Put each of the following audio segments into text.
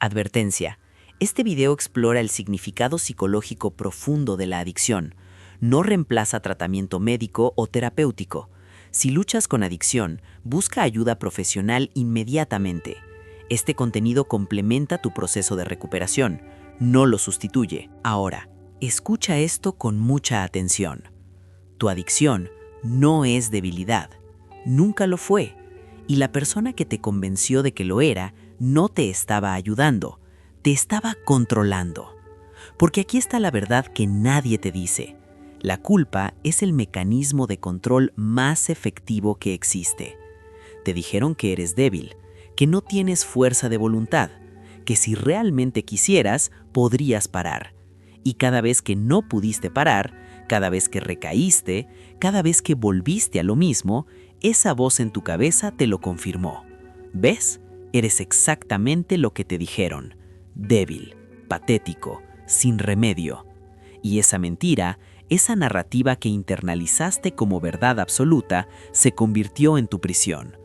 Advertencia. Este video explora el significado psicológico profundo de la adicción. No reemplaza tratamiento médico o terapéutico. Si luchas con adicción, busca ayuda profesional inmediatamente. Este contenido complementa tu proceso de recuperación, no lo sustituye. Ahora, escucha esto con mucha atención. Tu adicción no es debilidad. Nunca lo fue. Y la persona que te convenció de que lo era no te estaba ayudando, te estaba controlando. Porque aquí está la verdad que nadie te dice. La culpa es el mecanismo de control más efectivo que existe. Te dijeron que eres débil, que no tienes fuerza de voluntad, que si realmente quisieras, podrías parar. Y cada vez que no pudiste parar, cada vez que recaíste, cada vez que volviste a lo mismo, esa voz en tu cabeza te lo confirmó. ¿Ves? Eres exactamente lo que te dijeron. Débil, patético, sin remedio. Y esa mentira, esa narrativa que internalizaste como verdad absoluta, se convirtió en tu prisión.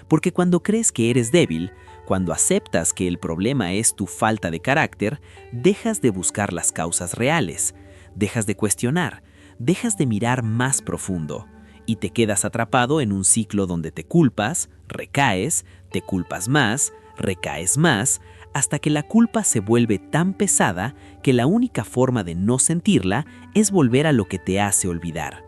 Porque cuando crees que eres débil, cuando aceptas que el problema es tu falta de carácter, dejas de buscar las causas reales, dejas de cuestionar, dejas de mirar más profundo y te quedas atrapado en un ciclo donde te culpas, recaes, te culpas más, recaes más, hasta que la culpa se vuelve tan pesada que la única forma de no sentirla es volver a lo que te hace olvidar.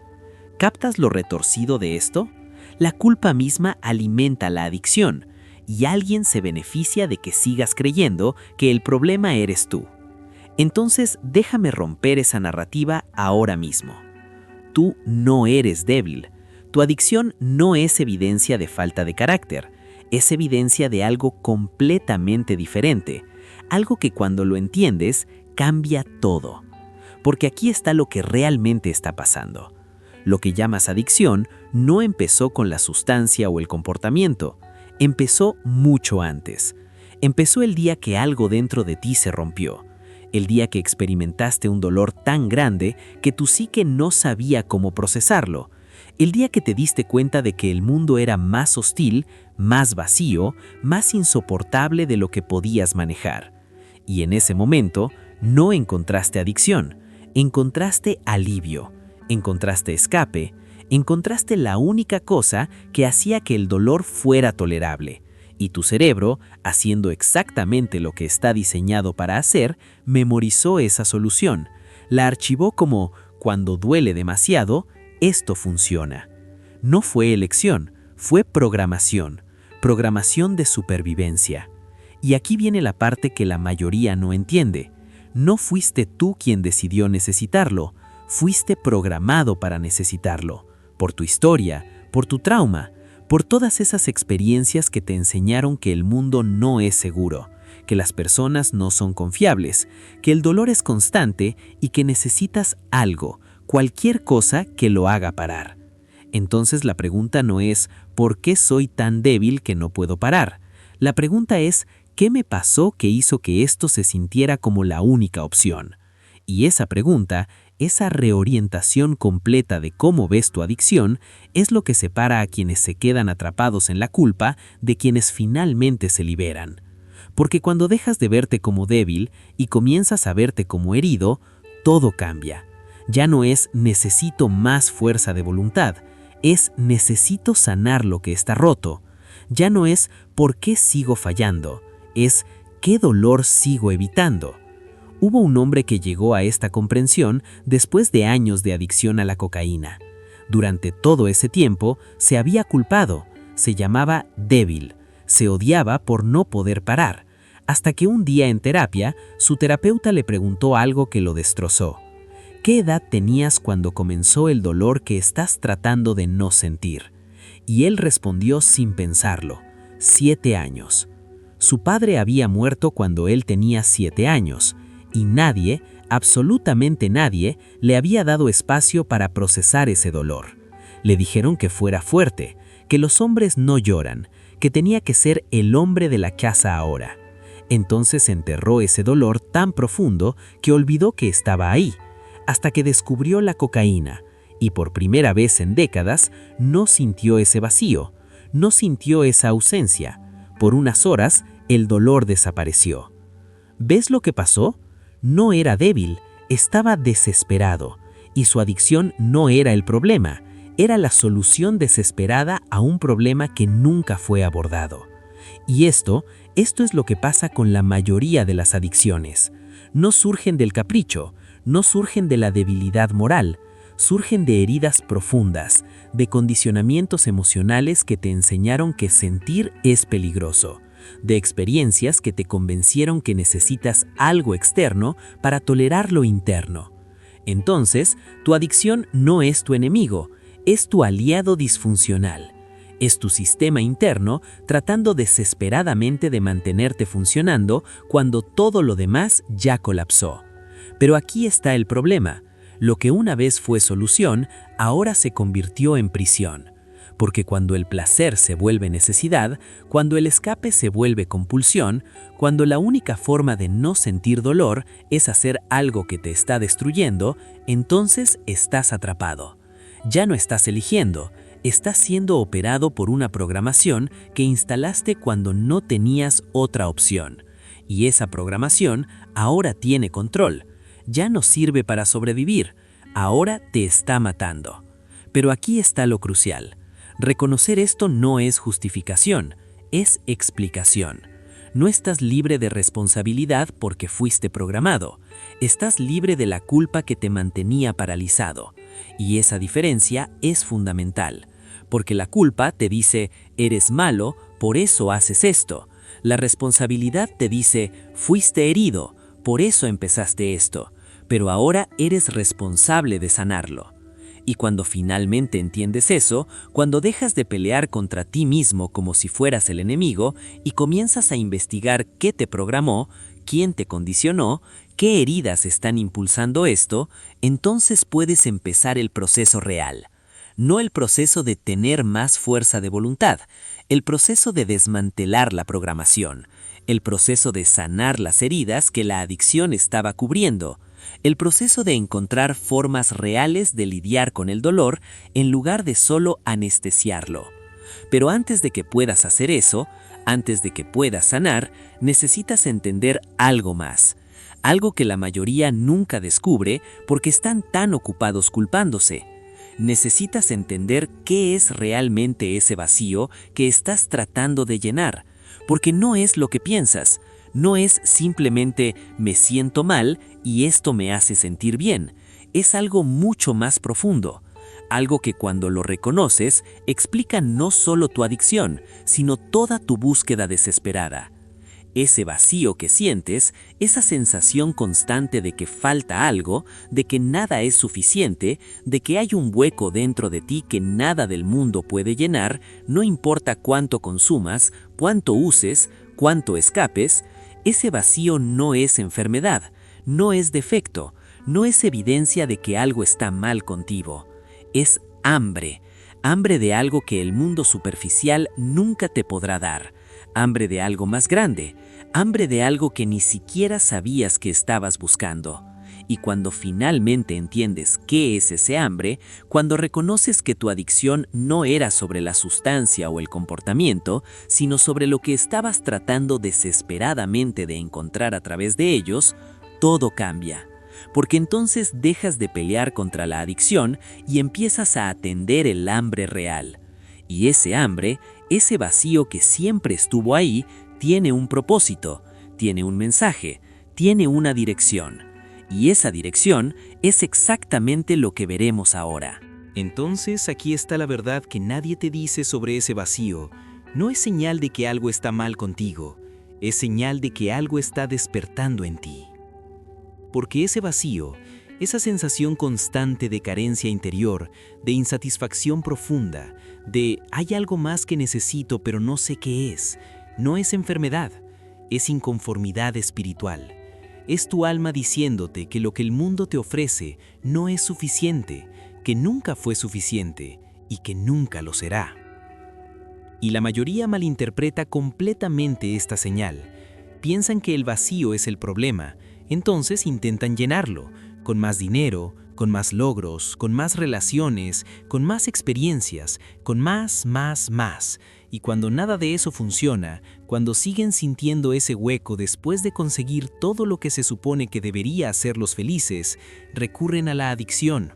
¿Captas lo retorcido de esto? La culpa misma alimenta la adicción y alguien se beneficia de que sigas creyendo que el problema eres tú. Entonces, déjame romper esa narrativa ahora mismo. Tú no eres débil. Tu adicción no es evidencia de falta de carácter. Es evidencia de algo completamente diferente. Algo que cuando lo entiendes, cambia todo. Porque aquí está lo que realmente está pasando. Lo que llamas adicción no empezó con la sustancia o el comportamiento. Empezó mucho antes. Empezó el día que algo dentro de ti se rompió. El día que experimentaste un dolor tan grande que tu psique no sabía cómo procesarlo. El día que te diste cuenta de que el mundo era más hostil, más vacío, más insoportable de lo que podías manejar. Y en ese momento no encontraste adicción, encontraste alivio, encontraste escape, encontraste la única cosa que hacía que el dolor fuera tolerable. Y tu cerebro, haciendo exactamente lo que está diseñado para hacer, memorizó esa solución. La archivó como, cuando duele demasiado, esto funciona. No fue elección, fue programación. Programación de supervivencia. Y aquí viene la parte que la mayoría no entiende. No fuiste tú quien decidió necesitarlo, fuiste programado para necesitarlo. Por tu historia, por tu trauma, por todas esas experiencias que te enseñaron que el mundo no es seguro, que las personas no son confiables, que el dolor es constante y que necesitas algo, cualquier cosa que lo haga parar. Entonces la pregunta no es ¿por qué soy tan débil que no puedo parar? La pregunta es ¿qué me pasó que hizo que esto se sintiera como la única opción? Y esa pregunta, esa reorientación completa de cómo ves tu adicción, es lo que separa a quienes se quedan atrapados en la culpa de quienes finalmente se liberan. Porque cuando dejas de verte como débil y comienzas a verte como herido, todo cambia. Ya no es necesito más fuerza de voluntad, es necesito sanar lo que está roto. Ya no es ¿por qué sigo fallando? Es ¿qué dolor sigo evitando? Hubo un hombre que llegó a esta comprensión después de años de adicción a la cocaína. Durante todo ese tiempo se había culpado, se llamaba débil, se odiaba por no poder parar, hasta que un día en terapia su terapeuta le preguntó algo que lo destrozó. ¿Qué edad tenías cuando comenzó el dolor que estás tratando de no sentir? Y él respondió sin pensarlo, 7 años. Su padre había muerto cuando él tenía 7 años, y nadie, absolutamente nadie, le había dado espacio para procesar ese dolor. Le dijeron que fuera fuerte, que los hombres no lloran, que tenía que ser el hombre de la casa ahora. Entonces enterró ese dolor tan profundo que olvidó que estaba ahí, hasta que descubrió la cocaína, y por primera vez en décadas no sintió ese vacío, no sintió esa ausencia. Por unas horas, el dolor desapareció. ¿Ves lo que pasó? No era débil, estaba desesperado. Y su adicción no era el problema, era la solución desesperada a un problema que nunca fue abordado. Y esto es lo que pasa con la mayoría de las adicciones. No surgen del capricho, no surgen de la debilidad moral, surgen de heridas profundas, de condicionamientos emocionales que te enseñaron que sentir es peligroso, de experiencias que te convencieron que necesitas algo externo para tolerar lo interno. Entonces, tu adicción no es tu enemigo, es tu aliado disfuncional. Es tu sistema interno tratando desesperadamente de mantenerte funcionando cuando todo lo demás ya colapsó. Pero aquí está el problema. Lo que una vez fue solución, ahora se convirtió en prisión. Porque cuando el placer se vuelve necesidad, cuando el escape se vuelve compulsión, cuando la única forma de no sentir dolor es hacer algo que te está destruyendo, entonces estás atrapado. Ya no estás eligiendo, estás siendo operado por una programación que instalaste cuando no tenías otra opción. Y esa programación ahora tiene control. Ya no sirve para sobrevivir, ahora te está matando. Pero aquí está lo crucial. Reconocer esto no es justificación, es explicación. No estás libre de responsabilidad porque fuiste programado. Estás libre de la culpa que te mantenía paralizado. Y esa diferencia es fundamental. Porque la culpa te dice, eres malo, por eso haces esto. La responsabilidad te dice, fuiste herido, por eso empezaste esto. Pero ahora eres responsable de sanarlo. Y cuando finalmente entiendes eso, cuando dejas de pelear contra ti mismo como si fueras el enemigo y comienzas a investigar qué te programó, quién te condicionó, qué heridas están impulsando esto, entonces puedes empezar el proceso real. No el proceso de tener más fuerza de voluntad, el proceso de desmantelar la programación, el proceso de sanar las heridas que la adicción estaba cubriendo, el proceso de encontrar formas reales de lidiar con el dolor en lugar de solo anestesiarlo. Pero antes de que puedas hacer eso, antes de que puedas sanar, necesitas entender algo más. Algo que la mayoría nunca descubre porque están tan ocupados culpándose. Necesitas entender qué es realmente ese vacío que estás tratando de llenar, porque no es lo que piensas. No es simplemente me siento mal y esto me hace sentir bien. Es algo mucho más profundo. Algo que cuando lo reconoces explica no solo tu adicción, sino toda tu búsqueda desesperada. Ese vacío que sientes, esa sensación constante de que falta algo, de que nada es suficiente, de que hay un hueco dentro de ti que nada del mundo puede llenar, no importa cuánto consumas, cuánto uses, cuánto escapes, ese vacío no es enfermedad, no es defecto, no es evidencia de que algo está mal contigo. Es hambre, hambre de algo que el mundo superficial nunca te podrá dar, hambre de algo más grande, hambre de algo que ni siquiera sabías que estabas buscando. Y cuando finalmente entiendes qué es ese hambre, cuando reconoces que tu adicción no era sobre la sustancia o el comportamiento, sino sobre lo que estabas tratando desesperadamente de encontrar a través de ellos, todo cambia. Porque entonces dejas de pelear contra la adicción y empiezas a atender el hambre real. Y ese hambre, ese vacío que siempre estuvo ahí, tiene un propósito, tiene un mensaje, tiene una dirección. Y esa dirección es exactamente lo que veremos ahora. Entonces aquí está la verdad que nadie te dice sobre ese vacío. No es señal de que algo está mal contigo, es señal de que algo está despertando en ti. Porque ese vacío, esa sensación constante de carencia interior, de insatisfacción profunda, de hay algo más que necesito pero no sé qué es, no es enfermedad, es inconformidad espiritual. Es tu alma diciéndote que lo que el mundo te ofrece no es suficiente, que nunca fue suficiente y que nunca lo será. Y la mayoría malinterpreta completamente esta señal. Piensan que el vacío es el problema, entonces intentan llenarlo, con más dinero, con más logros, con más relaciones, con más experiencias, con más. Y cuando nada de eso funciona, cuando siguen sintiendo ese hueco después de conseguir todo lo que se supone que debería hacerlos felices, recurren a la adicción.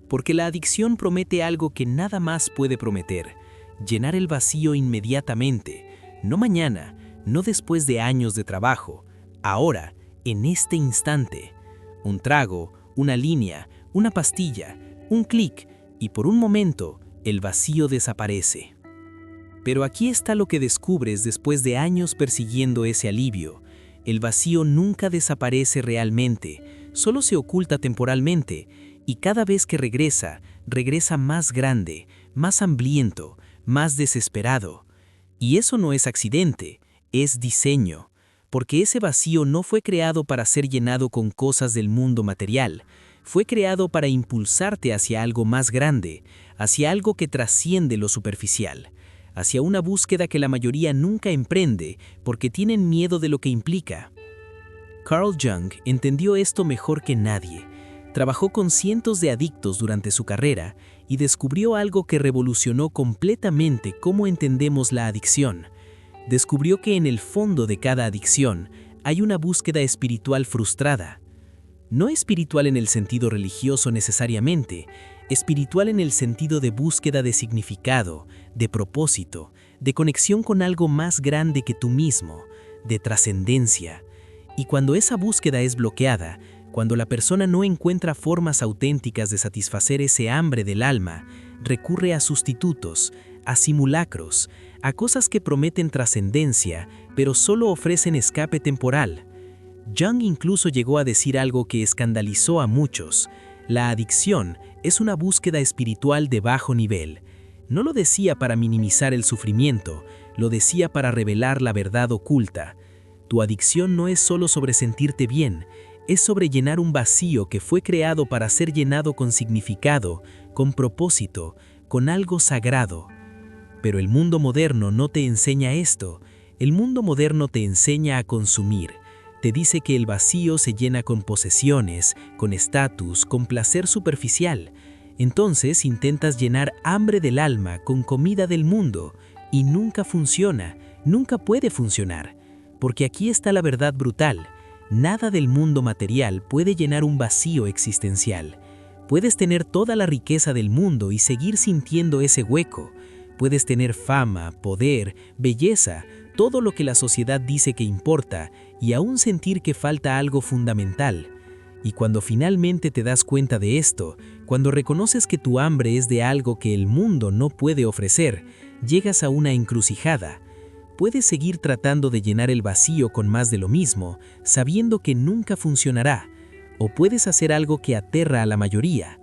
Porque la adicción promete algo que nada más puede prometer: llenar el vacío inmediatamente, no mañana, no después de años de trabajo, ahora, en este instante. Un trago, una línea, una pastilla, un clic, y por un momento, el vacío desaparece. Pero aquí está lo que descubres después de años persiguiendo ese alivio. El vacío nunca desaparece realmente, solo se oculta temporalmente, y cada vez que regresa, regresa más grande, más hambriento, más desesperado. Y eso no es accidente, es diseño, porque ese vacío no fue creado para ser llenado con cosas del mundo material, fue creado para impulsarte hacia algo más grande, hacia algo que trasciende lo superficial, hacia una búsqueda que la mayoría nunca emprende porque tienen miedo de lo que implica. Carl Jung entendió esto mejor que nadie. Trabajó con cientos de adictos durante su carrera y descubrió algo que revolucionó completamente cómo entendemos la adicción. Descubrió que en el fondo de cada adicción hay una búsqueda espiritual frustrada. No espiritual en el sentido religioso necesariamente, espiritual en el sentido de búsqueda de significado, de propósito, de conexión con algo más grande que tú mismo, de trascendencia. Y cuando esa búsqueda es bloqueada, cuando la persona no encuentra formas auténticas de satisfacer ese hambre del alma, recurre a sustitutos, a simulacros, a cosas que prometen trascendencia, pero solo ofrecen escape temporal. Jung incluso llegó a decir algo que escandalizó a muchos: la adicción es una búsqueda espiritual de bajo nivel. No lo decía para minimizar el sufrimiento, lo decía para revelar la verdad oculta. Tu adicción no es solo sobre sentirte bien, es sobre llenar un vacío que fue creado para ser llenado con significado, con propósito, con algo sagrado. Pero el mundo moderno no te enseña esto. El mundo moderno te enseña a consumir. Te dice que el vacío se llena con posesiones, con estatus, con placer superficial. Entonces intentas llenar hambre del alma con comida del mundo y nunca funciona, nunca puede funcionar. Porque aquí está la verdad brutal. Nada del mundo material puede llenar un vacío existencial. Puedes tener toda la riqueza del mundo y seguir sintiendo ese hueco. Puedes tener fama, poder, belleza, todo lo que la sociedad dice que importa, y aún sentir que falta algo fundamental. Y cuando finalmente te das cuenta de esto, cuando reconoces que tu hambre es de algo que el mundo no puede ofrecer, llegas a una encrucijada. Puedes seguir tratando de llenar el vacío con más de lo mismo, sabiendo que nunca funcionará. O puedes hacer algo que aterra a la mayoría.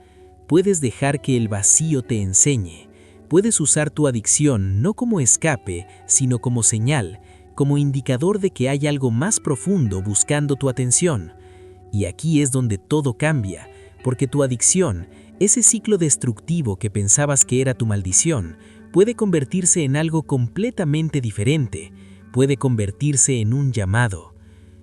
Puedes dejar que el vacío te enseñe. Puedes usar tu adicción no como escape, sino como señal, como indicador de que hay algo más profundo buscando tu atención. Y aquí es donde todo cambia, porque tu adicción, ese ciclo destructivo que pensabas que era tu maldición, puede convertirse en algo completamente diferente, puede convertirse en un llamado.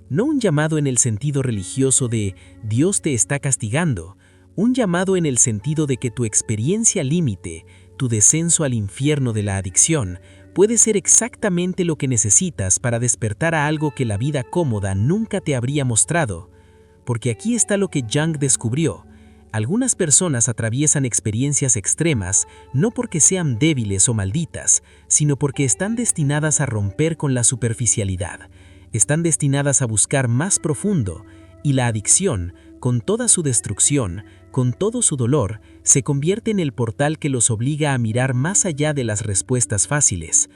No un llamado en el sentido religioso de Dios te está castigando, un llamado en el sentido de que tu experiencia límite, tu descenso al infierno de la adicción, puede ser exactamente lo que necesitas para despertar a algo que la vida cómoda nunca te habría mostrado. Porque aquí está lo que Jung descubrió. Algunas personas atraviesan experiencias extremas no porque sean débiles o malditas, sino porque están destinadas a romper con la superficialidad. Están destinadas a buscar más profundo, y la adicción, con toda su destrucción, con todo su dolor, se convierte en el portal que los obliga a mirar más allá de las respuestas fáciles.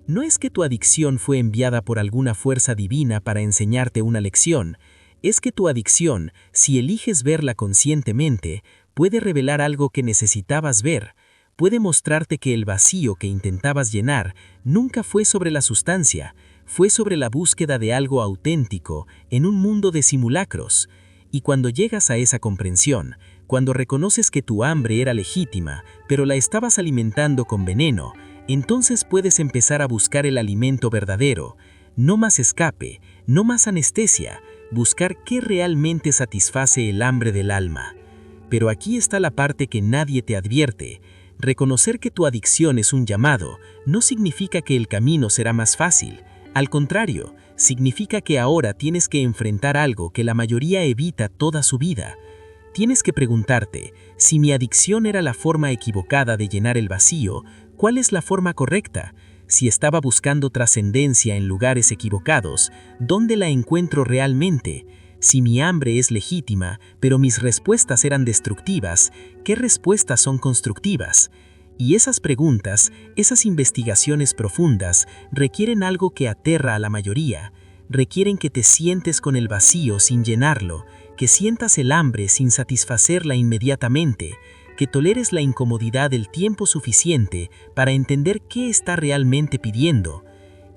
No es que tu adicción fue enviada por alguna fuerza divina para enseñarte una lección. Es que tu adicción, si eliges verla conscientemente, puede revelar algo que necesitabas ver, puede mostrarte que el vacío que intentabas llenar nunca fue sobre la sustancia, fue sobre la búsqueda de algo auténtico en un mundo de simulacros. Y cuando llegas a esa comprensión, cuando reconoces que tu hambre era legítima, pero la estabas alimentando con veneno, entonces puedes empezar a buscar el alimento verdadero, no más escape, no más anestesia, buscar qué realmente satisface el hambre del alma. Pero aquí está la parte que nadie te advierte. Reconocer que tu adicción es un llamado no significa que el camino será más fácil. Al contrario, significa que ahora tienes que enfrentar algo que la mayoría evita toda su vida. Tienes que preguntarte, si mi adicción era la forma equivocada de llenar el vacío, ¿cuál es la forma correcta? Si estaba buscando trascendencia en lugares equivocados, ¿dónde la encuentro realmente? Si mi hambre es legítima, pero mis respuestas eran destructivas, ¿qué respuestas son constructivas? Y esas preguntas, esas investigaciones profundas, requieren algo que aterra a la mayoría. Requieren que te sientes con el vacío sin llenarlo, que sientas el hambre sin satisfacerla inmediatamente, que toleres la incomodidad el tiempo suficiente para entender qué está realmente pidiendo.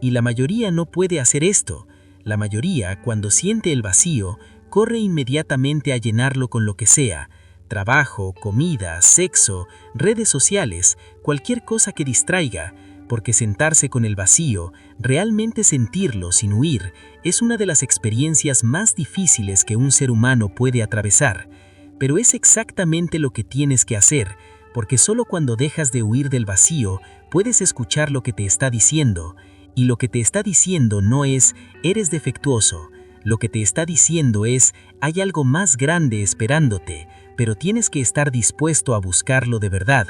Y la mayoría no puede hacer esto. La mayoría, cuando siente el vacío, corre inmediatamente a llenarlo con lo que sea: trabajo, comida, sexo, redes sociales, cualquier cosa que distraiga, porque sentarse con el vacío, realmente sentirlo sin huir, es una de las experiencias más difíciles que un ser humano puede atravesar. Pero es exactamente lo que tienes que hacer, porque solo cuando dejas de huir del vacío puedes escuchar lo que te está diciendo. Y lo que te está diciendo no es «eres defectuoso». Lo que te está diciendo es «hay algo más grande esperándote», pero tienes que estar dispuesto a buscarlo de verdad.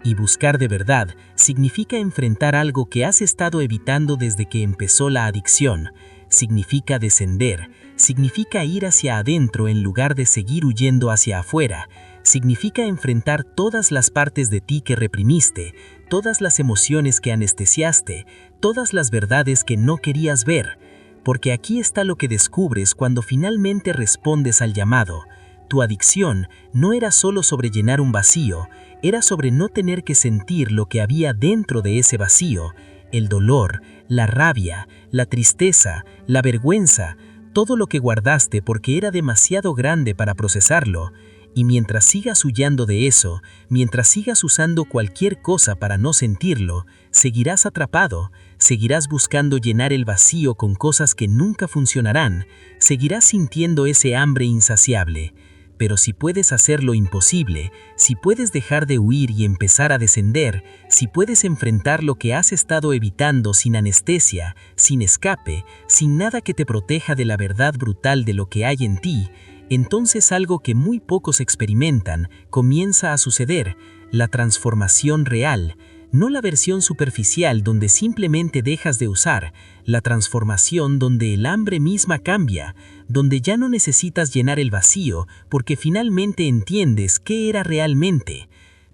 Y buscar de verdad significa enfrentar algo que has estado evitando desde que empezó la adicción. Significa descender, significa ir hacia adentro en lugar de seguir huyendo hacia afuera. Significa enfrentar todas las partes de ti que reprimiste, todas las emociones que anestesiaste, todas las verdades que no querías ver. Porque aquí está lo que descubres cuando finalmente respondes al llamado. Tu adicción no era solo sobre llenar un vacío, era sobre no tener que sentir lo que había dentro de ese vacío: el dolor, la rabia, la tristeza, la vergüenza, todo lo que guardaste porque era demasiado grande para procesarlo. Y mientras sigas huyendo de eso, mientras sigas usando cualquier cosa para no sentirlo, seguirás atrapado, seguirás buscando llenar el vacío con cosas que nunca funcionarán, seguirás sintiendo ese hambre insaciable. Pero si puedes hacer lo imposible, si puedes dejar de huir y empezar a descender, si puedes enfrentar lo que has estado evitando sin anestesia, sin escape, sin nada que te proteja de la verdad brutal de lo que hay en ti, entonces algo que muy pocos experimentan comienza a suceder: la transformación real. No la versión superficial donde simplemente dejas de usar, la transformación donde el hambre misma cambia, donde ya no necesitas llenar el vacío porque finalmente entiendes qué era realmente.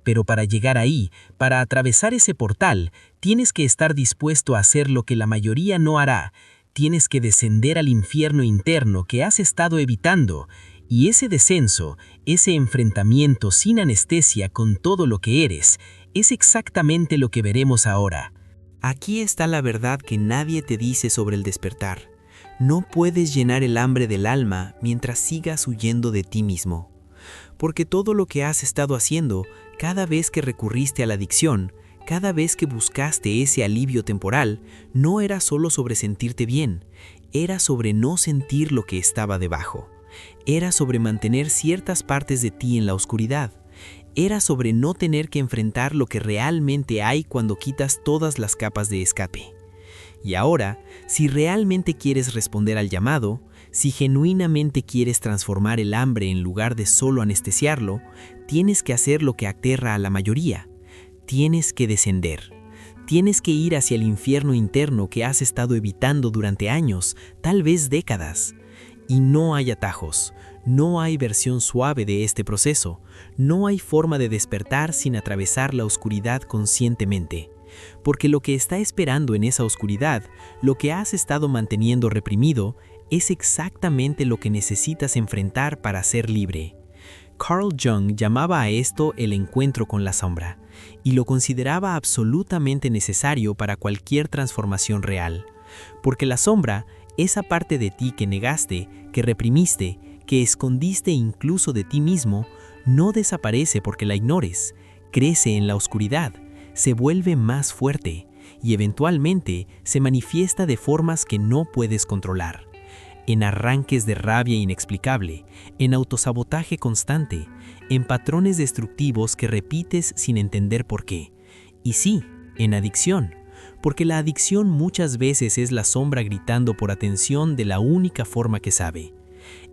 Pero para llegar ahí, para atravesar ese portal, tienes que estar dispuesto a hacer lo que la mayoría no hará. Tienes que descender al infierno interno que has estado evitando. Y ese descenso, ese enfrentamiento sin anestesia con todo lo que eres, es exactamente lo que veremos ahora. Aquí está la verdad que nadie te dice sobre el despertar. No puedes llenar el hambre del alma mientras sigas huyendo de ti mismo. Porque todo lo que has estado haciendo, cada vez que recurriste a la adicción, cada vez que buscaste ese alivio temporal, no era solo sobre sentirte bien, era sobre no sentir lo que estaba debajo. Era sobre mantener ciertas partes de ti en la oscuridad. Era sobre no tener que enfrentar lo que realmente hay cuando quitas todas las capas de escape. Y ahora, si realmente quieres responder al llamado, si genuinamente quieres transformar el hambre en lugar de solo anestesiarlo, tienes que hacer lo que aterra a la mayoría. Tienes que descender. Tienes que ir hacia el infierno interno que has estado evitando durante años, tal vez décadas. Y no hay atajos, no hay versión suave de este proceso, no hay forma de despertar sin atravesar la oscuridad conscientemente. Porque lo que está esperando en esa oscuridad, lo que has estado manteniendo reprimido, es exactamente lo que necesitas enfrentar para ser libre. Carl Jung llamaba a esto el encuentro con la sombra, y lo consideraba absolutamente necesario para cualquier transformación real. Porque la sombra, esa parte de ti que negaste, que reprimiste, que escondiste incluso de ti mismo, no desaparece porque la ignores, crece en la oscuridad, se vuelve más fuerte y eventualmente se manifiesta de formas que no puedes controlar. en arranques de rabia inexplicable, en autosabotaje constante, en patrones destructivos que repites sin entender por qué. Y sí, en adicción, porque la adicción muchas veces es la sombra gritando por atención de la única forma que sabe.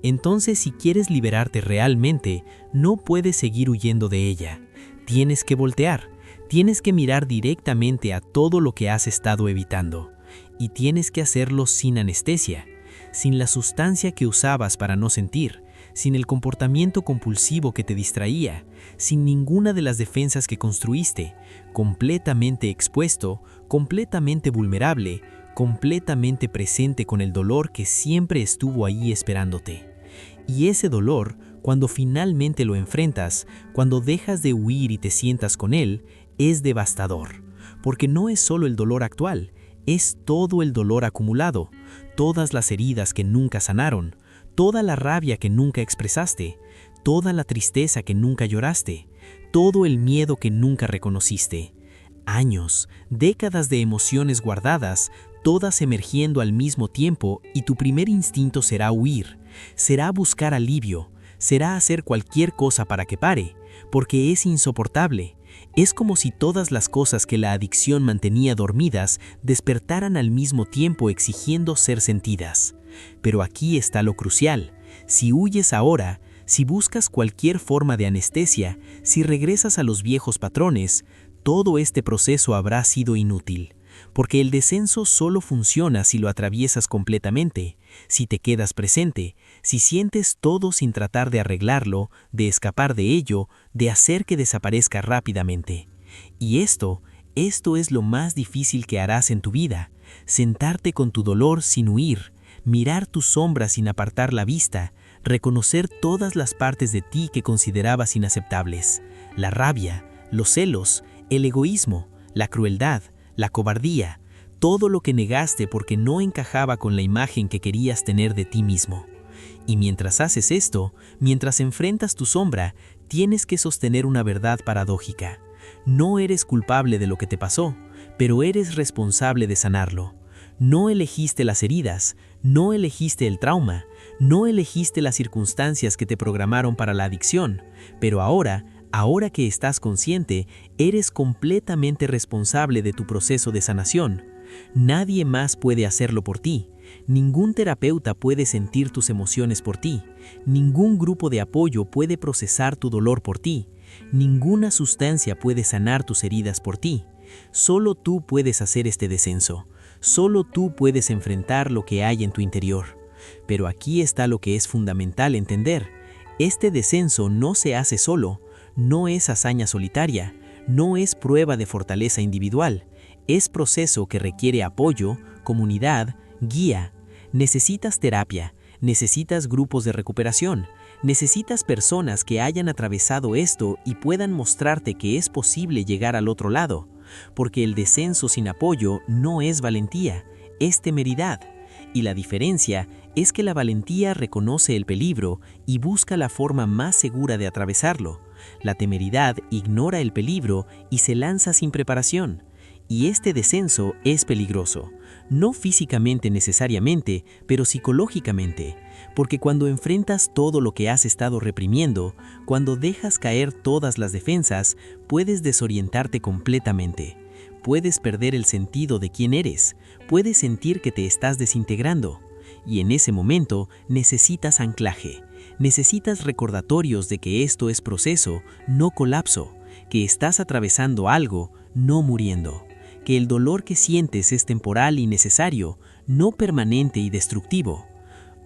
Entonces, si quieres liberarte realmente, no puedes seguir huyendo de ella. Tienes que voltear, tienes que mirar directamente a todo lo que has estado evitando. Y tienes que hacerlo sin anestesia, sin la sustancia que usabas para no sentir, sin el comportamiento compulsivo que te distraía, sin ninguna de las defensas que construiste, completamente expuesto, completamente vulnerable, completamente presente con el dolor que siempre estuvo ahí esperándote. Y ese dolor, cuando finalmente lo enfrentas, cuando dejas de huir y te sientas con él, es devastador, porque no es solo el dolor actual, es todo el dolor acumulado, todas las heridas que nunca sanaron, toda la rabia que nunca expresaste, toda la tristeza que nunca lloraste, todo el miedo que nunca reconociste. Años, décadas de emociones guardadas, todas emergiendo al mismo tiempo, y tu primer instinto será huir, será buscar alivio, será hacer cualquier cosa para que pare, porque es insoportable. Es como si todas las cosas que la adicción mantenía dormidas despertaran al mismo tiempo exigiendo ser sentidas. Pero aquí está lo crucial. Si huyes ahora, si buscas cualquier forma de anestesia, si regresas a los viejos patrones, todo este proceso habrá sido inútil. Porque el descenso solo funciona si lo atraviesas completamente, si te quedas presente, si sientes todo sin tratar de arreglarlo, de escapar de ello, de hacer que desaparezca rápidamente. Y esto es lo más difícil que harás en tu vida, sentarte con tu dolor sin huir, mirar tu sombra sin apartar la vista, reconocer todas las partes de ti que considerabas inaceptables, la rabia, los celos, el egoísmo, la crueldad, la cobardía, todo lo que negaste porque no encajaba con la imagen que querías tener de ti mismo. Y mientras haces esto, mientras enfrentas tu sombra, tienes que sostener una verdad paradójica. No eres culpable de lo que te pasó, pero eres responsable de sanarlo. No elegiste las heridas, no elegiste el trauma, no elegiste las circunstancias que te programaron para la adicción, pero ahora que estás consciente, eres completamente responsable de tu proceso de sanación. Nadie más puede hacerlo por ti. Ningún terapeuta puede sentir tus emociones por ti. Ningún grupo de apoyo puede procesar tu dolor por ti. Ninguna sustancia puede sanar tus heridas por ti. Solo tú puedes hacer este descenso. Solo tú puedes enfrentar lo que hay en tu interior. Pero aquí está lo que es fundamental entender. Este descenso no se hace solo. No es hazaña solitaria, no es prueba de fortaleza individual, es proceso que requiere apoyo, comunidad, guía. Necesitas terapia, necesitas grupos de recuperación, necesitas personas que hayan atravesado esto y puedan mostrarte que es posible llegar al otro lado, porque el descenso sin apoyo no es valentía, es temeridad. Y la diferencia es que la valentía reconoce el peligro y busca la forma más segura de atravesarlo. La temeridad ignora el peligro y se lanza sin preparación. Y este descenso es peligroso, no físicamente necesariamente, pero psicológicamente, porque cuando enfrentas todo lo que has estado reprimiendo, cuando dejas caer todas las defensas, puedes desorientarte completamente. Puedes perder el sentido de quién eres, puedes sentir que te estás desintegrando. Y en ese momento necesitas anclaje, necesitas recordatorios de que esto es proceso, no colapso, que estás atravesando algo, no muriendo, que el dolor que sientes es temporal y necesario, no permanente y destructivo.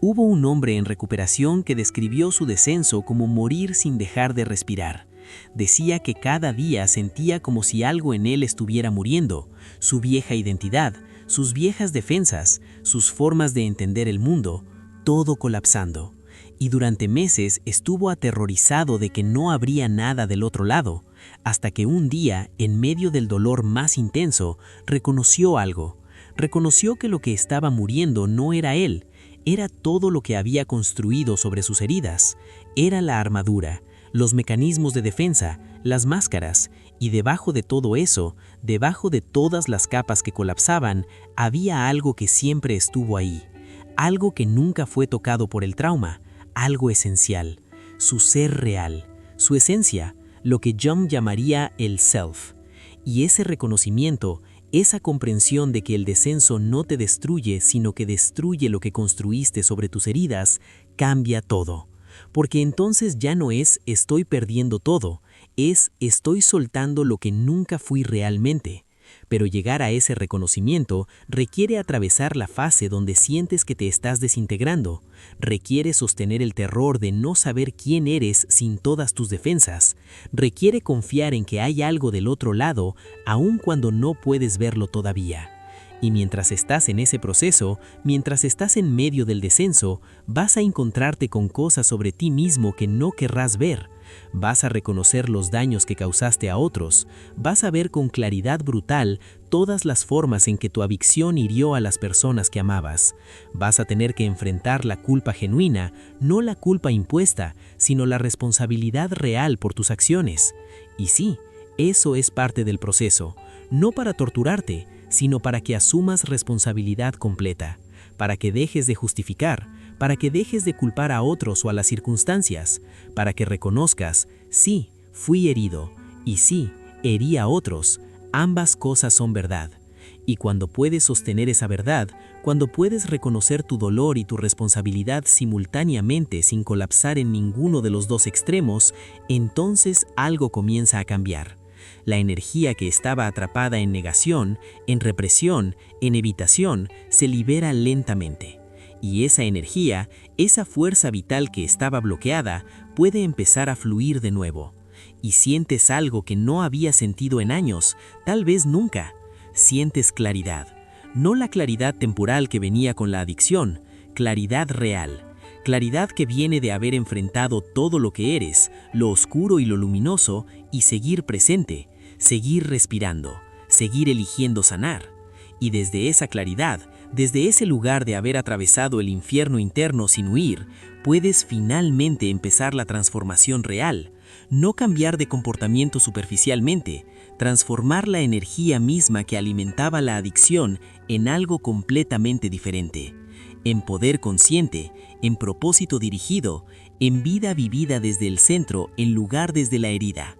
Hubo un hombre en recuperación que describió su descenso como morir sin dejar de respirar. Decía que cada día sentía como si algo en él estuviera muriendo, su vieja identidad, sus viejas defensas, sus formas de entender el mundo, todo colapsando. Y durante meses estuvo aterrorizado de que no habría nada del otro lado, hasta que un día, en medio del dolor más intenso, reconoció algo. Reconoció que lo que estaba muriendo no era él, era todo lo que había construido sobre sus heridas, era la armadura, los mecanismos de defensa, las máscaras, y debajo de todo eso, debajo de todas las capas que colapsaban, había algo que siempre estuvo ahí, algo que nunca fue tocado por el trauma, algo esencial, su ser real, su esencia, lo que Jung llamaría el self. Y ese reconocimiento, esa comprensión de que el descenso no te destruye, sino que destruye lo que construiste sobre tus heridas, cambia todo. Porque entonces ya no es estoy perdiendo todo, es estoy soltando lo que nunca fui realmente. Pero llegar a ese reconocimiento requiere atravesar la fase donde sientes que te estás desintegrando, requiere sostener el terror de no saber quién eres sin todas tus defensas, requiere confiar en que hay algo del otro lado, aun cuando no puedes verlo todavía. Y mientras estás en ese proceso, mientras estás en medio del descenso, vas a encontrarte con cosas sobre ti mismo que no querrás ver. Vas a reconocer los daños que causaste a otros, vas a ver con claridad brutal todas las formas en que tu adicción hirió a las personas que amabas. Vas a tener que enfrentar la culpa genuina, no la culpa impuesta, sino la responsabilidad real por tus acciones. Y sí, eso es parte del proceso, no para torturarte, sino para que asumas responsabilidad completa, para que dejes de justificar, para que dejes de culpar a otros o a las circunstancias, para que reconozcas, sí, fui herido, y sí, herí a otros, ambas cosas son verdad. Y cuando puedes sostener esa verdad, cuando puedes reconocer tu dolor y tu responsabilidad simultáneamente sin colapsar en ninguno de los dos extremos, entonces algo comienza a cambiar. La energía que estaba atrapada en negación, en represión, en evitación, se libera lentamente. Y esa energía, esa fuerza vital que estaba bloqueada, puede empezar a fluir de nuevo. Y sientes algo que no habías sentido en años, tal vez nunca. Sientes claridad. No la claridad temporal que venía con la adicción, claridad real. Claridad que viene de haber enfrentado todo lo que eres, lo oscuro y lo luminoso, y seguir presente, seguir respirando, seguir eligiendo sanar. Y desde esa claridad, desde ese lugar de haber atravesado el infierno interno sin huir, puedes finalmente empezar la transformación real. No cambiar de comportamiento superficialmente, transformar la energía misma que alimentaba la adicción en algo completamente diferente. En poder consciente, en propósito dirigido, en vida vivida desde el centro en lugar desde la herida.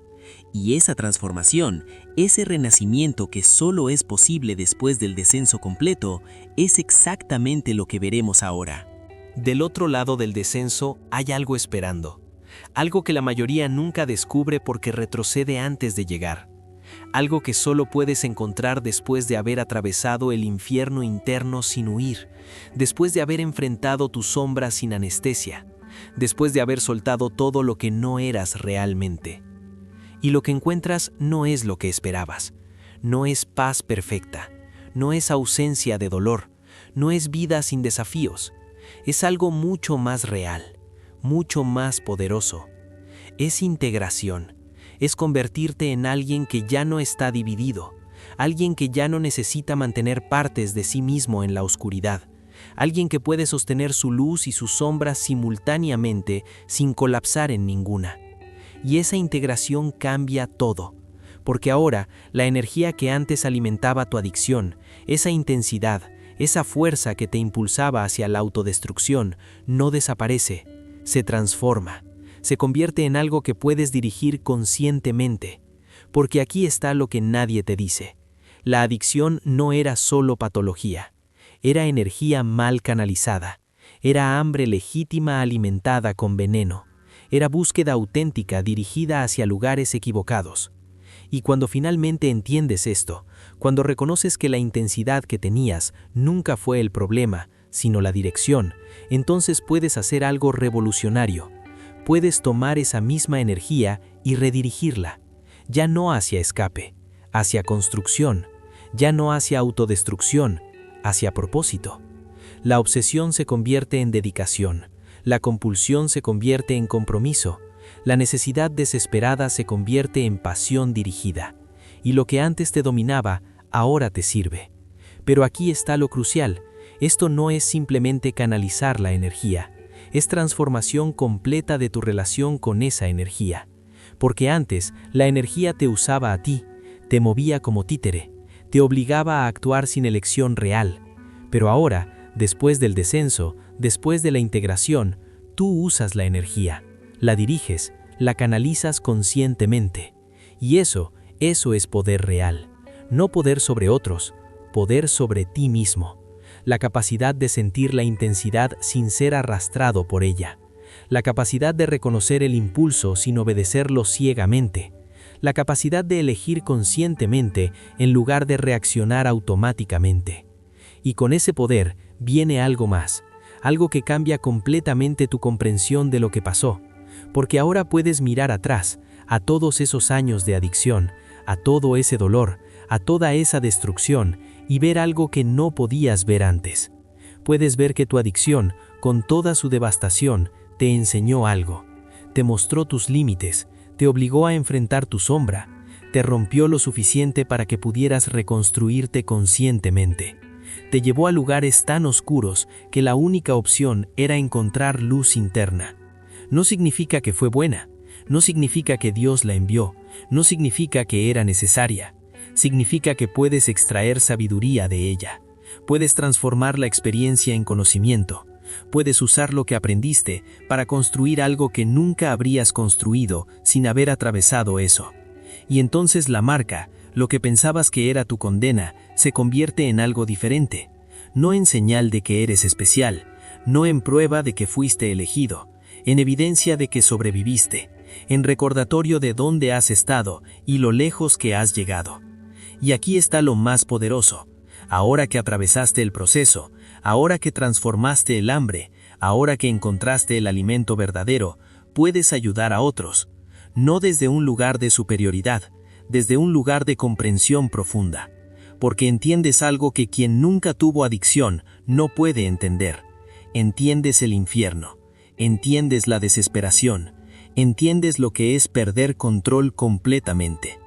Y esa transformación, ese renacimiento que solo es posible después del descenso completo, es exactamente lo que veremos ahora. Del otro lado del descenso hay algo esperando. Algo que la mayoría nunca descubre porque retrocede antes de llegar. Algo que solo puedes encontrar después de haber atravesado el infierno interno sin huir, después de haber enfrentado tu sombra sin anestesia, después de haber soltado todo lo que no eras realmente. Y lo que encuentras no es lo que esperabas, no es paz perfecta, no es ausencia de dolor, no es vida sin desafíos, es algo mucho más real, mucho más poderoso. Es integración. Es convertirte en alguien que ya no está dividido, alguien que ya no necesita mantener partes de sí mismo en la oscuridad, alguien que puede sostener su luz y sus sombras simultáneamente sin colapsar en ninguna. Y esa integración cambia todo, porque ahora la energía que antes alimentaba tu adicción, esa intensidad, esa fuerza que te impulsaba hacia la autodestrucción, no desaparece, se transforma. Se convierte en algo que puedes dirigir conscientemente, porque aquí está lo que nadie te dice. La adicción no era solo patología, era energía mal canalizada, era hambre legítima alimentada con veneno, era búsqueda auténtica dirigida hacia lugares equivocados. Y cuando finalmente entiendes esto, cuando reconoces que la intensidad que tenías nunca fue el problema, sino la dirección, entonces puedes hacer algo revolucionario. Puedes tomar esa misma energía y redirigirla, ya no hacia escape, hacia construcción, ya no hacia autodestrucción, hacia propósito. La obsesión se convierte en dedicación, la compulsión se convierte en compromiso, la necesidad desesperada se convierte en pasión dirigida, y lo que antes te dominaba, ahora te sirve. Pero aquí está lo crucial, esto no es simplemente canalizar la energía, es transformación completa de tu relación con esa energía. Porque antes, la energía te usaba a ti, te movía como títere, te obligaba a actuar sin elección real. Pero ahora, Después del descenso, después de la integración, tú usas la energía, la diriges, la canalizas conscientemente. Y eso es poder real. No poder sobre otros, poder sobre ti mismo. La capacidad de sentir la intensidad sin ser arrastrado por ella. La capacidad de reconocer el impulso sin obedecerlo ciegamente. La capacidad de elegir conscientemente en lugar de reaccionar automáticamente. Y con ese poder viene algo más, algo que cambia completamente tu comprensión de lo que pasó, porque ahora puedes mirar atrás, a todos esos años de adicción, a todo ese dolor, a toda esa destrucción, y ver algo que no podías ver antes. Puedes ver que tu adicción, con toda su devastación, te enseñó algo, te mostró tus límites, te obligó a enfrentar tu sombra, te rompió lo suficiente para que pudieras reconstruirte conscientemente. Te llevó a lugares tan oscuros que la única opción era encontrar luz interna. No significa que fue buena, no significa que Dios la envió, no significa que era necesaria. Significa que puedes extraer sabiduría de ella. Puedes transformar la experiencia en conocimiento. Puedes usar lo que aprendiste para construir algo que nunca habrías construido sin haber atravesado eso. Y entonces la marca, lo que pensabas que era tu condena, se convierte en algo diferente. No en señal de que eres especial, no en prueba de que fuiste elegido, en evidencia de que sobreviviste, en recordatorio de dónde has estado y lo lejos que has llegado. Y aquí está lo más poderoso. Ahora que atravesaste el proceso, ahora que transformaste el hambre, ahora que encontraste el alimento verdadero, puedes ayudar a otros. No desde un lugar de superioridad, desde un lugar de comprensión profunda. Porque entiendes algo que quien nunca tuvo adicción no puede entender. Entiendes el infierno, entiendes la desesperación, entiendes lo que es perder control completamente.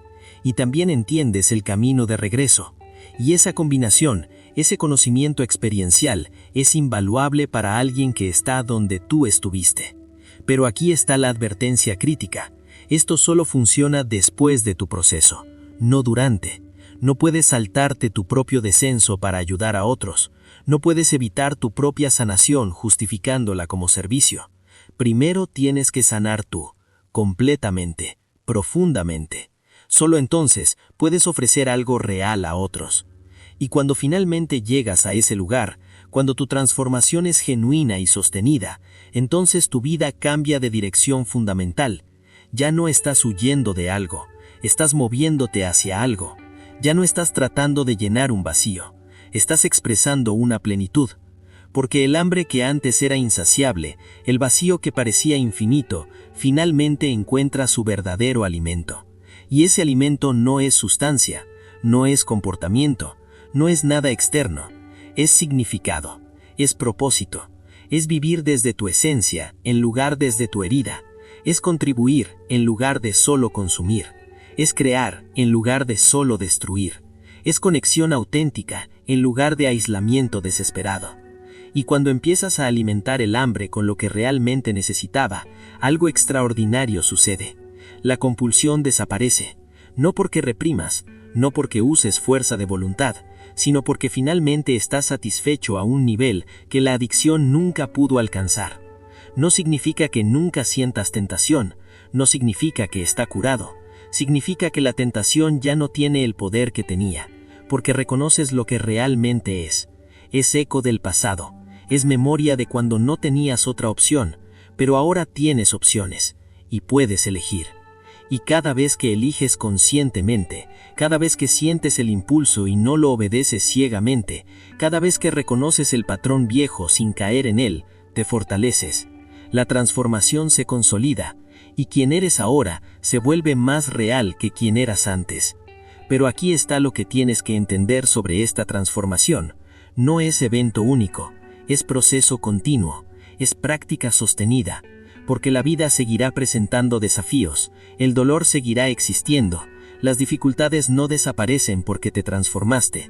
Y también entiendes el camino de regreso. Y esa combinación, ese conocimiento experiencial, es invaluable para alguien que está donde tú estuviste. Pero aquí está la advertencia crítica. Esto solo funciona después de tu proceso, no durante. No puedes saltarte tu propio descenso para ayudar a otros. No puedes evitar tu propia sanación justificándola como servicio. Primero tienes que sanar tú, completamente, profundamente. Solo entonces puedes ofrecer algo real a otros. Y cuando finalmente llegas a ese lugar, cuando tu transformación es genuina y sostenida, entonces tu vida cambia de dirección fundamental. Ya no estás huyendo de algo, estás moviéndote hacia algo. Ya no estás tratando de llenar un vacío, estás expresando una plenitud. Porque el hambre que antes era insaciable, el vacío que parecía infinito, finalmente encuentra su verdadero alimento. Y ese alimento no es sustancia, no es comportamiento, no es nada externo, es significado, es propósito, es vivir desde tu esencia en lugar desde tu herida, es contribuir en lugar de solo consumir, es crear en lugar de solo destruir, es conexión auténtica en lugar de aislamiento desesperado. Y cuando empiezas a alimentar el hambre con lo que realmente necesitaba, algo extraordinario sucede. La compulsión desaparece, no porque reprimas, no porque uses fuerza de voluntad, sino porque finalmente estás satisfecho a un nivel que la adicción nunca pudo alcanzar. No significa que nunca sientas tentación, no significa que está curado, significa que la tentación ya no tiene el poder que tenía, porque reconoces lo que realmente es eco del pasado, es memoria de cuando no tenías otra opción, pero ahora tienes opciones, y puedes elegir. Y cada vez que eliges conscientemente, cada vez que sientes el impulso y no lo obedeces ciegamente, cada vez que reconoces el patrón viejo sin caer en él, te fortaleces. La transformación se consolida, y quien eres ahora se vuelve más real que quien eras antes. Pero aquí está lo que tienes que entender sobre esta transformación. No es evento único, es proceso continuo, es práctica sostenida. Porque la vida seguirá presentando desafíos, el dolor seguirá existiendo, las dificultades no desaparecen porque te transformaste.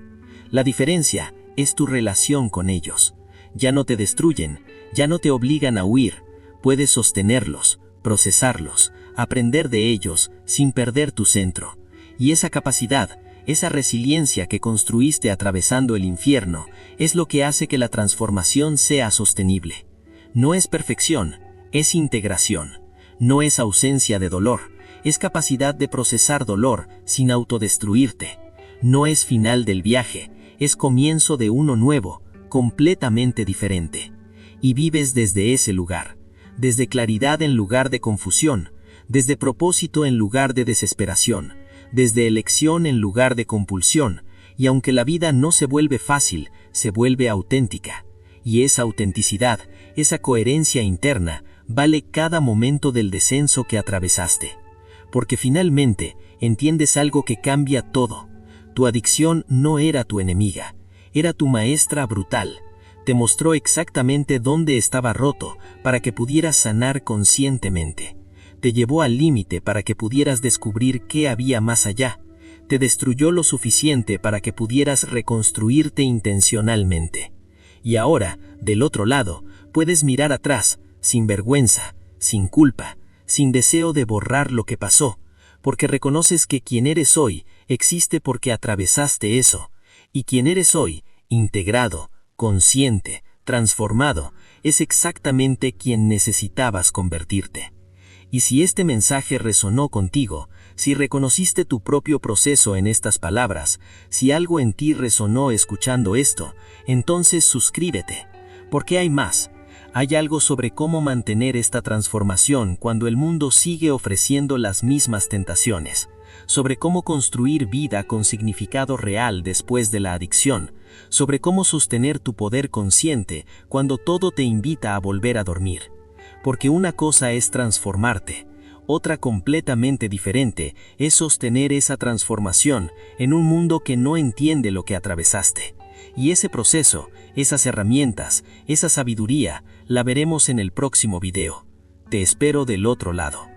La diferencia es tu relación con ellos. Ya no te destruyen, ya no te obligan a huir, puedes sostenerlos, procesarlos, aprender de ellos sin perder tu centro. Y esa capacidad, esa resiliencia que construiste atravesando el infierno, es lo que hace que la transformación sea sostenible. No es perfección, es integración. No es ausencia de dolor, es capacidad de procesar dolor sin autodestruirte. No es final del viaje, es comienzo de uno nuevo, completamente diferente. Y vives desde ese lugar, desde claridad en lugar de confusión, desde propósito en lugar de desesperación, desde elección en lugar de compulsión, y aunque la vida no se vuelve fácil, se vuelve auténtica. Y esa autenticidad, esa coherencia interna, vale cada momento del descenso que atravesaste. Porque finalmente entiendes algo que cambia todo. Tu adicción no era tu enemiga, era tu maestra brutal. Te mostró exactamente dónde estaba roto para que pudieras sanar conscientemente. Te llevó al límite para que pudieras descubrir qué había más allá. Te destruyó lo suficiente para que pudieras reconstruirte intencionalmente. Y ahora, del otro lado, puedes mirar atrás, sin vergüenza, sin culpa, sin deseo de borrar lo que pasó, porque reconoces que quien eres hoy existe porque atravesaste eso, y quien eres hoy, integrado, consciente, transformado, es exactamente quien necesitabas convertirte. Y si este mensaje resonó contigo, si reconociste tu propio proceso en estas palabras, si algo en ti resonó escuchando esto, entonces suscríbete, porque hay más. Hay algo sobre cómo mantener esta transformación cuando el mundo sigue ofreciendo las mismas tentaciones, sobre cómo construir vida con significado real después de la adicción, sobre cómo sostener tu poder consciente cuando todo te invita a volver a dormir. Porque una cosa es transformarte, otra completamente diferente es sostener esa transformación en un mundo que no entiende lo que atravesaste. Y ese proceso, esas herramientas, esa sabiduría, la veremos en el próximo video. Te espero del otro lado.